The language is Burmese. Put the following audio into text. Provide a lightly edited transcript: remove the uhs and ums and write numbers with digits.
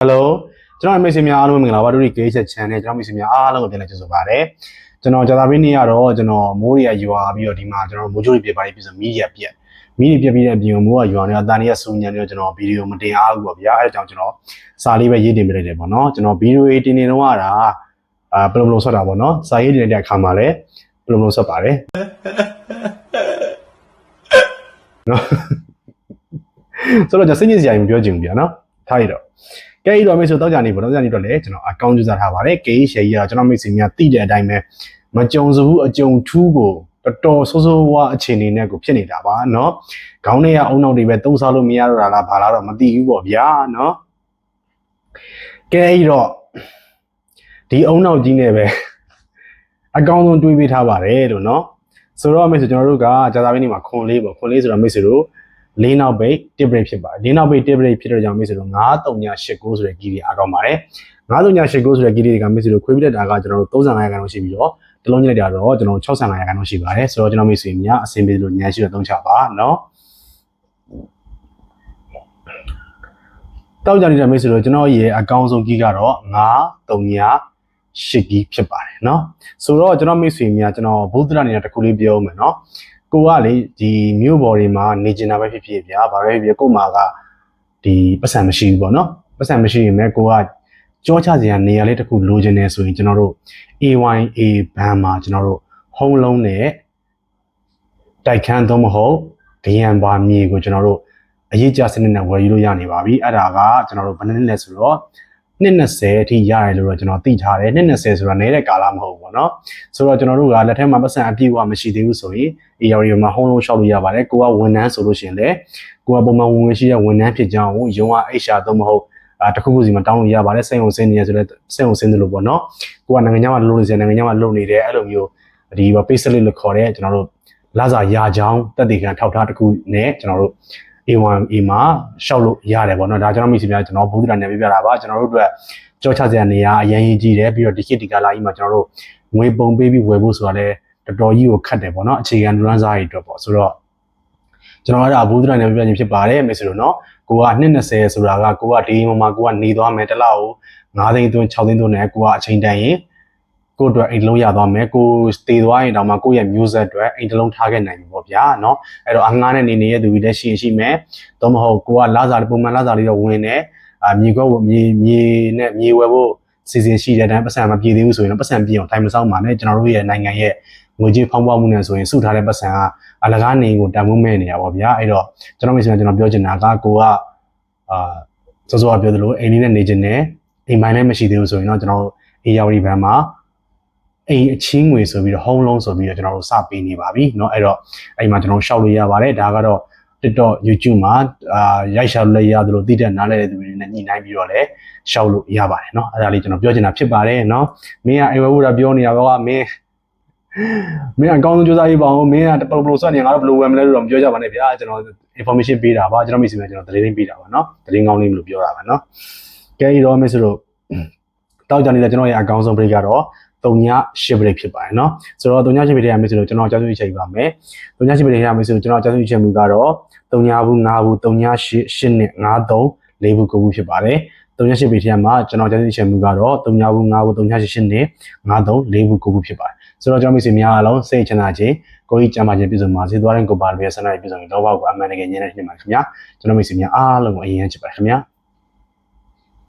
Hello ကျွန်တော်မိတ်ဆွေများအားလုံးမင်္ဂလာပါတို့ဒီ KH channel ကျွန်တော်မိတ်ဆွေများအားလုံးကိုပြန်လည်ကြိုဆိုပါရစေကျွန်တော်ကြာသပတေးနေ့ကတော့ကျွန်တော်မိုးရီရွာပြီးတော့ဒီမှာကျွန်တော်မိုးချိုးတွေပြပါပြီးဆိုမီးရပြက်ပြီးတဲ့အပြင်မိုးကရွာနေအတန်ရဆူညံနေတော့ကျွန်တော်ဗီဒီယိုမတင်အားဘူးပေါ့ဗျာအဲဒါကြောင့်ကျွန်တော်စာလေးပဲရေးတင်ပြလိုက်တယ်ပေါ့နော်ကျွန်တော်ဗီဒီယိုတင်နေတော့ကဘယ်လိုဆွတ်တာပေါ့နော်စာရေးတင်တဲ့အခါမှာလည်းဘယ်လိုဆွတ်ပါတယ်နော်ဆိုတော့ကျွန်တော်စိတ်ညစ်စရာမပြောချင်ဘူးဗျာနော်ထားရတော့ကဲတော့မိတ်ဆွေတောက်ကြနေပေါ့တောက်ကြနေတော့လေကျွန်တော်အကောင့်ကျစားထားပါတယ် KH share ကြီးကကျွန်တော်မိတ်ဆွေများသိတဲ့အတိုင်းပဲမကြုံစဘူးအကြုံထူးကိုတော်ဆိုးဆိုးဝါအခြေအနေနဲ့ကိုဖြစ်နေတာပါเนาะခေါင်းထဲကအုံနောက်တွေပဲသုံးစားလို့မရတော့တာလားဘာလားတော့မသိဘူးပေါ့ဗျာเนาะကဲတော့ဒီအုံနောက်ကြီးနဲ့ပဲအကောင့်ဆုံးတွေးပေးထားပါတယ်လို့เนาะဆိုတော့မိတ်ဆွေကျွန်တော်တို့ကကြာသာပင်းနေမှာခွန်လေးပေါ့ခွန်လေးဆိုတော့မိတ်ဆွေတို့လေးနောက်ပိတ်တစ်ဘရိတ်ဖြစ်ပါတယ်လေးနောက်ပိတ်တစ်ဘရိတ်ဖြစ်တဲ့ကြောင့်မိတ်ဆွေတို့9389ဆိုတဲ့ကီးတွေအားကောင်းပါတယ်9389ဆိုတဲ့ကီးတွေကမိတ်ဆွေတို့ခွေးပြတဲ့တာကကျွန်တော်တို့35ရာခိုင်နှုန်းရှိပြီးတော့တလုံးညလိုက်တာတော့ကျွန်တော်65ရာခိုင်နှုန်းရှိပါတယ်ဆိုတော့ကျွန်တော်မိတ်ဆွေများအဆင်ပြေလို့ညံရှိတော့သုံးချပါเนาะတောက်ကြနေတဲ့မိတ်ဆွေတို့ကျွန်တော်ရဲ့အကောင်းဆုံးကီးကတော့9398ကီးဖြစ်ပါတယ်เนาะဆိုတော့ကျွန်တော်မိတ်ဆွေများကျွန်တော်ဘုဒ္ဓရနေတဲ့တစ်ခုလေးပြောမယ်เนาะကိုကလေဒီမြို့ပေါ်တွေမှာနေကျင်တာပဲဖြစ်ဖြစ်ဗျာဘာပဲဖြစ်ဖြစ်ကို့မှာကဒီပတ်စံမရှိဘူးပေါ့နော်ပတ်စံမရှိရင်လည်းကိုကကြောချစရာနေရာလေးတစ်ခုလိုချင်နေဆိုရင်ကျွန်တော်တို့ AYA ဘန်မှာကျွန်တော်တို့ home loan နဲ့တိုက်ခန်းသုံးမဟုတ်ဒရန်ပါမြေကိုကျွန်တော်တို့အရေးကြစနစ်နဲ့ဝယ်ယူလို့ရနေပါပြီအဲ့ဒါကကျွန်တော်တို့ဘယ်နှစ်လဲဆိုတော့220အထိရတယ်လို့တော့ကျွန်တော်သိထားတယ်220ဆိုတာနည်းတဲ့ကာလမဟုတ်ဘူးပေါ့နော်ဆိုတော့ကျွန်တော်တို့ကလက်ထက်မှာပတ်စံအပြည့်အဝမရှိသေးဘူးဆိုရင် ARI မှာ home loan ရှောက်လို့ရပါတယ်ကိုကဝန်ထမ်းဆိုလို့ရှိရင်လည်းကိုကပုံမှန်ဝင်ရှိတဲ့ဝန်ထမ်းဖြစ်ကြောင်းကိုရုံးက HR သုံးမဟုတ်တခုခုစီမှာတောင်းလို့ရပါတယ်စိတ်ဝင်စင်းနေရဆိုတော့စိတ်ဝင်စင်းတယ်လို့ပေါ့နော်ကိုကနိုင်ငံခြားမှာလုပ်နေစေနိုင်ငံခြားမှာလုပ်နေတယ်အဲ့လိုမျိုးဒီ pay slip လို့ခေါ်တဲ့ကျွန်တော်တို့လစာရကြောင်းတက်တည်ခံထောက်ထားတစ်ခုနဲ့ကျွန်တော်တို့ A1A မှာရှောက်လို့ရတယ်ပေါ့နော်ဒါကျွန်တော်မိတ်ဆွေများကျွန်တော်ဘူးဒရာနဲ့ပြပြတာပါကျွန်တော်တို့အတွက်ကြောချစရာနေရာအရင်ကြီးတယ်ပြီးတော့ဒီခေတ်ဒီကာလကြီးမှာကျွန်တော်တို့ငွေပုံပေးပြီးဝယ်ဖို့ဆိုတာလည်းတော်တော်ကြီးကိုခတ်တယ်ပေါ့နော်အခြေခံလူရန်စားတွေအတွက်ပေါ့ဆိုတော့ကျွန်တော်အဲ့ဒါဘူးဒရာနဲ့ပြပြခြင်းဖြစ်ပါတယ်မိတ်ဆွေတို့နော်ကိုက220ဆိုတာကကိုကဒီမှာကိုကနေသွားမယ်တစ်လောက်9သိန်းသွင်း6သိန်းသွင်းနဲ့ကိုကအချိန်တန်ရင်ကိုအတွက်အိမ်လုံးရသွားမယ်ကိုတည်သွားရင်တောင်မှကိုရဲ့မျိုးဆက်အတွက်အိမ်တစ်လုံးထားခဲ့နိုင်ပြီပေါ့ဗျာเนาะအဲ့တော့အငှားနဲ့နေရတဲ့သူတွေလည်းရှိမယ်တော့မဟုတ်ကိုကလာစားပုံမှန်လာစားလေးတော့ဝင်နေမြေကွက်မြေနဲ့မြေဝယ်ဖို့စီစဉ်ရှိတဲ့တိုင်းပတ်စံမပြေသေးဘူးဆိုရင်တော့ပတ်စံပြေအောင်တိုင်းမဆောင်ပါနဲ့ကျွန်တော်တို့ရဲ့နိုင်ငံရဲ့ငွေကြေးဖောင်းပွားမှုနဲ့ဆိုရင်စုထားတဲ့ပတ်စံကအလကားနေကိုတန်ဖိုးမဲ့နေတာပေါ့ဗျာအဲ့တော့ကျွန်တော်မိတ်ဆွေကျွန်တော်ပြောချင်တာကကိုကစောစောကပြောသလိုအိမ်လေးနဲ့နေချင်တယ်အိမ်မိုင်းလည်းမရှိသေးဘူးဆိုရင်တော့ကျွန်တော်အေးရောက်ဒီဘန်မှာအိမ်အချင်းငွေဆိုပြီးတော့ home loan ဆိုပြီးတော့ကျွန်တော်တို့စပေးနေပါပြီเนาะအဲ့တော့အဲ့မှာကျွန်တော်ရှောက်လို့ရပါတယ်ဒါကတော့ TikTok YouTube မှာရိုက်ရှောက်လို့ရတယ်လို့သိတဲ့နားလဲတဲ့သူတွေနဲ့ညှိနှိုင်းပြီးတော့လည်းရှောက်လို့ရပါတယ်เนาะအဲ့ဒါလေးကျွန်တော်ပြောချင်တာဖြစ်ပါတယ်เนาะမင်းကအိမ်ဝယ်ဖို့တာပြောနေတာပေါ့ကမင်းအကောင်းဆုံးစူးစမ်းရေးပါအောင်မင်းကပလိုဆွတ်နေငါတို့ဘယ်လိုဝယ်မလဲလို့တော့မပြောကြပါနဲ့ဗျာကျွန်တော် information ပေးတာပါကျွန်တော်မိတ်ဆွေများကျွန်တော်သတင်းပေးတာပါเนาะသတင်းကောင်းလေးမလို့ပြောတာပါเนาะကဲတော့မိတ်ဆွေတို့တောက်ကြနေတဲ့ကျွန်တော်ရဲ့အကောင်းဆုံး break ကတော့38 break ဖြစ်ပါတယ်เนาะဆိုတော့38 break ရမယ်ဆိုတော့ကျွန်တော်အကြောင်းပြုချက်ပါမယ်38 break ရမယ်ဆိုတော့ကျွန်တော်အကြောင်းပြုချက်မူကတော့3ဘူး5ဘူး38 8နဲ့53 4ဘူး9ဘူးဖြစ်ပါတယ်38 break ရမှာကျွန်တော်အကြောင်းပြုချက်မူကတော့3ဘူး5ဘူး38 8နဲ့53 4ဘူး9ဘူးဖြစ်ပါတယ်ဆိုတော့ကျွန်တော်မိတ်ဆွေများအားလုံးစိတ်ချမ်းသာခြင်းကိုယ်ကြီးကျန်းမာခြင်းပြည့်စုံပါစေသွားတဲ့ကိုပါလျက်ဆန္ဒပြည့်စုံရင်တော့ဘောက်ကိုအမှန်တကယ်ညံ့နေနေပါခင်ဗျာကျွန်တော်မိတ်ဆွေများအားလုံးကိုအရင်ချစ်ပါတယ်ခင်ဗျာ